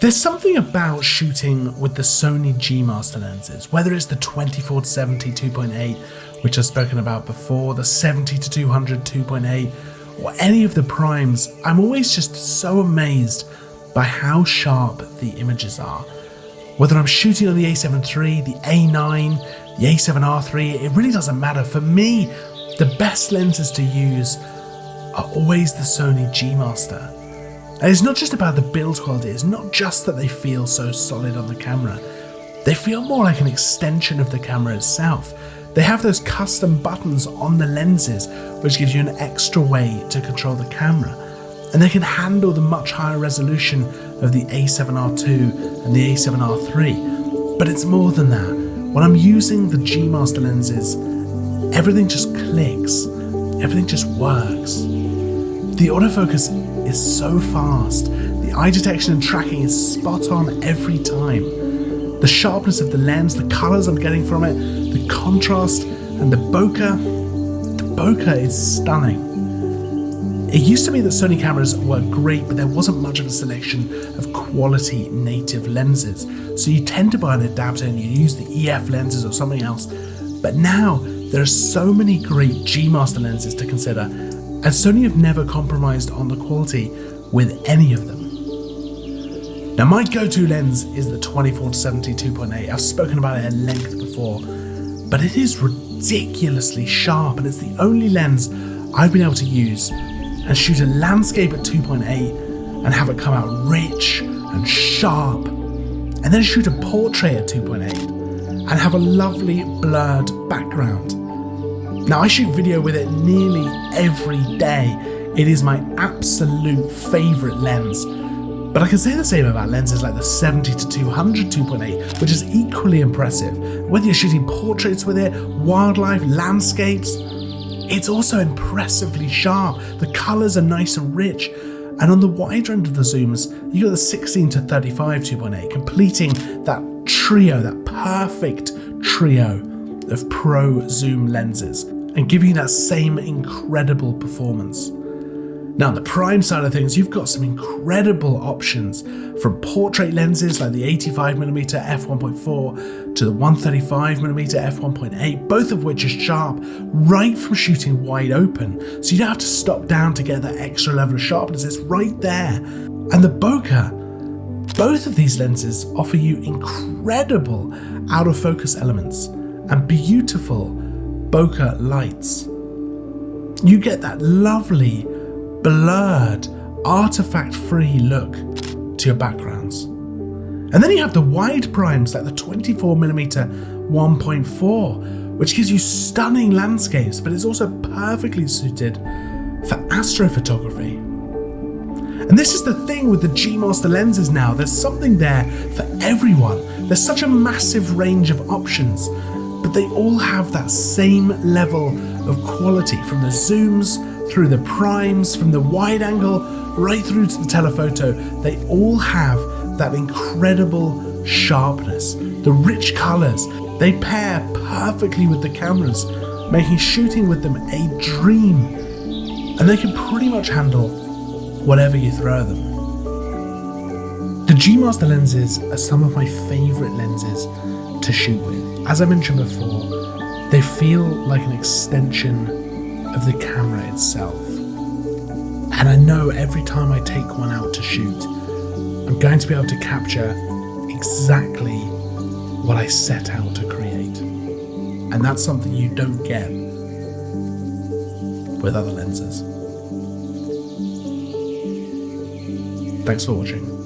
There's something about shooting with the Sony G Master lenses, whether it's the 24-70 2.8, which I've spoken about before, the 70-200 2.8, or any of the primes. I'm always just so amazed by how sharp the images are. Whether I'm shooting on the A7 III, the A9, the A7R III, it really doesn't matter. For me, the best lenses to use are always the Sony G Master. And it's not just about the build quality, it's not just that they feel so solid on the camera. They feel more like an extension of the camera itself. They have those custom buttons on the lenses, which gives you an extra way to control the camera. And they can handle the much higher resolution of the A7R II and the A7R III. But it's more than that. When I'm using the G Master lenses, everything just clicks. Everything just works. The autofocus is so fast. The eye detection and tracking is spot on every time. The sharpness of the lens, the colors I'm getting from it, the contrast, and the bokeh is stunning. It used to be that Sony cameras were great, but there wasn't much of a selection of quality native lenses. So you tend to buy an adapter and you use the EF lenses or something else. But now there are so many great G Master lenses to consider, and Sony have never compromised on the quality with any of them. Now my go-to lens is the 24-70 2.8. I've spoken about it at length before, but it is ridiculously sharp, and it's the only lens I've been able to use and shoot a landscape at 2.8 and have it come out rich and sharp, and then shoot a portrait at 2.8 and have a lovely blurred background. Now I shoot video with it nearly every day. It is my absolute favourite lens. But I can say the same about lenses like the 70-200 2.8, which is equally impressive. Whether you're shooting portraits with it, wildlife, landscapes, it's also impressively sharp. The colours are nice and rich. And on the wider end of the zooms, you got the 16-35 2.8, completing that trio, that perfect trio of pro zoom lenses, and giving you that same incredible performance. Now, on the prime side of things, you've got some incredible options, from portrait lenses like the 85mm f1.4 to the 135mm f1.8, both of which are sharp, right from shooting wide open, so you don't have to stop down to get that extra level of sharpness. It's right there. And the bokeh, both of these lenses offer you incredible out of focus elements and beautiful bokeh lights. You get that lovely blurred, artifact-free look to your backgrounds. And then you have the wide primes like the 24mm 1.4, which gives you stunning landscapes, but it's also perfectly suited for astrophotography. And this is the thing with the G Master lenses now, there's something there for everyone. There's such a massive range of options, but they all have that same level of quality, from the zooms, through the primes, from the wide angle, right through to the telephoto. They all have that incredible sharpness, the rich colors. They pair perfectly with the cameras, making shooting with them a dream. And they can pretty much handle whatever you throw at them. The G Master lenses are some of my favorite lenses to shoot with. As I mentioned before, they feel like an extension of the camera itself. And I know every time I take one out to shoot, I'm going to be able to capture exactly what I set out to create. And that's something you don't get with other lenses. Thanks for watching.